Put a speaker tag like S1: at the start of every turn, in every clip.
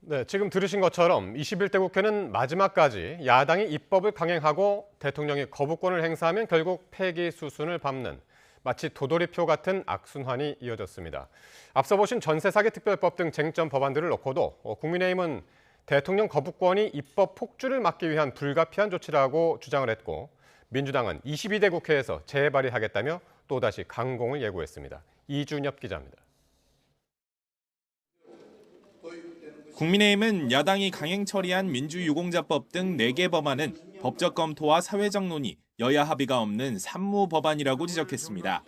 S1: 네, 지금 들으신 것처럼 21대 국회는 마지막까지 야당이 입법을 강행하고 대통령이 거부권을 행사하면 결국 폐기 수순을 밟는 마치 도돌이표 같은 악순환이 이어졌습니다. 앞서 보신 전세 사기 특별법 등 쟁점 법안들을 놓고도 국민의힘은 대통령 거부권이 입법 폭주를 막기 위한 불가피한 조치라고 주장을 했고, 민주당은 22대 국회에서 재발의하겠다며 또다시 강공을 예고했습니다. 이준엽 기자입니다.
S2: 국민의힘은 야당이 강행 처리한 민주유공자법 등 4개 법안은 법적 검토와 사회적 논의, 여야 합의가 없는 산무 법안이라고 지적했습니다.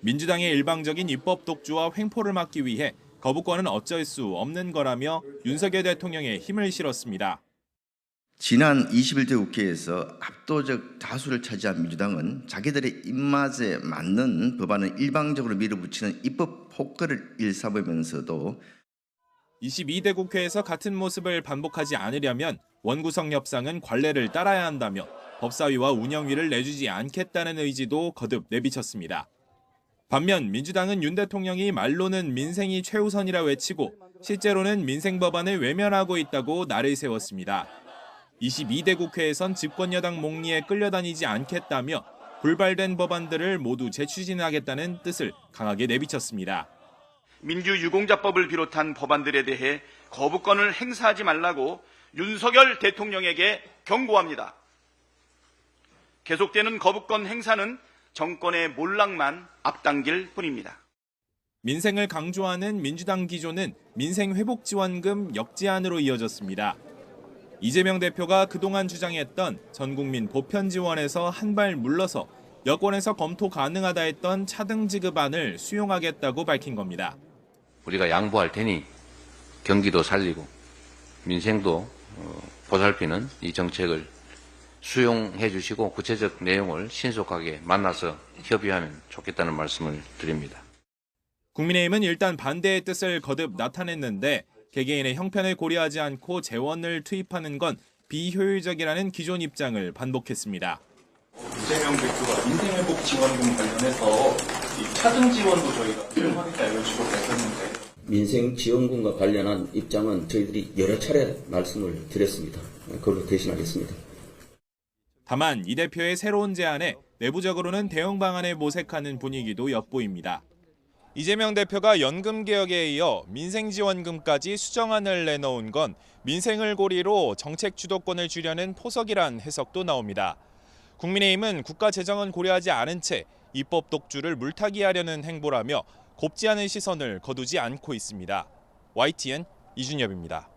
S2: 민주당의 일방적인 입법 독주와 횡포를 막기 위해 거부권은 어쩔 수 없는 거라며 윤석열 대통령에 힘을 실었습니다.
S3: 지난 21대 국회에서 압도적 다수를 차지한 민주당은 자기들의 입맛에 맞는 법안을 일방적으로 밀어붙이는 입법 폭거를 일삼으면서도
S2: 22대 국회에서 같은 모습을 반복하지 않으려면 원구성 협상은 관례를 따라야 한다며 법사위와 운영위를 내주지 않겠다는 의지도 거듭 내비쳤습니다. 반면 민주당은 윤 대통령이 말로는 민생이 최우선이라 외치고 실제로는 민생 법안을 외면하고 있다고 날을 세웠습니다. 22대 국회에선 집권여당 몽리에 끌려다니지 않겠다며 불발된 법안들을 모두 재추진하겠다는 뜻을 강하게 내비쳤습니다.
S4: 민주유공자법을 비롯한 법안들에 대해 거부권을 행사하지 말라고 윤석열 대통령에게 경고합니다. 계속되는 거부권 행사는 정권의 몰락만 앞당길 뿐입니다.
S2: 민생을 강조하는 민주당 기조는 민생회복지원금 역제안으로 이어졌습니다. 이재명 대표가 그동안 주장했던 전국민 보편 지원에서 한 발 물러서 여권에서 검토 가능하다 했던 차등 지급안을 수용하겠다고 밝힌 겁니다.
S5: 우리가 양보할 테니 경기도 살리고 민생도 보살피는 이 정책을 수용해 주시고 구체적 내용을 신속하게 만나서 협의하면 좋겠다는 말씀을 드립니다.
S2: 국민의힘은 일단 반대의 뜻을 거듭 나타냈는데 개개인의 형편을 고려하지 않고 재원을 투입하는 건 비효율적이라는 기존 입장을 반복했습니다.
S6: 이재명 대표가 민생회복지원금 관련해서 이 차등 지원도 저희가 필요하겠다 이런 식으로 밝혔는데
S7: 민생지원금과 관련한 입장은 저희들이 여러 차례 말씀을 드렸습니다. 그걸로 대신하겠습니다.
S2: 다만 이 대표의 새로운 제안에 내부적으로는 대응 방안을 모색하는 분위기도 엿보입니다. 이재명 대표가 연금개혁에 이어 민생지원금까지 수정안을 내놓은 건 민생을 고리로 정책 주도권을 주려는 포석이란 해석도 나옵니다. 국민의힘은 국가 재정은 고려하지 않은 채 입법 독주를 물타기하려는 행보라며 곱지 않은 시선을 거두지 않고 있습니다. YTN 이준엽입니다.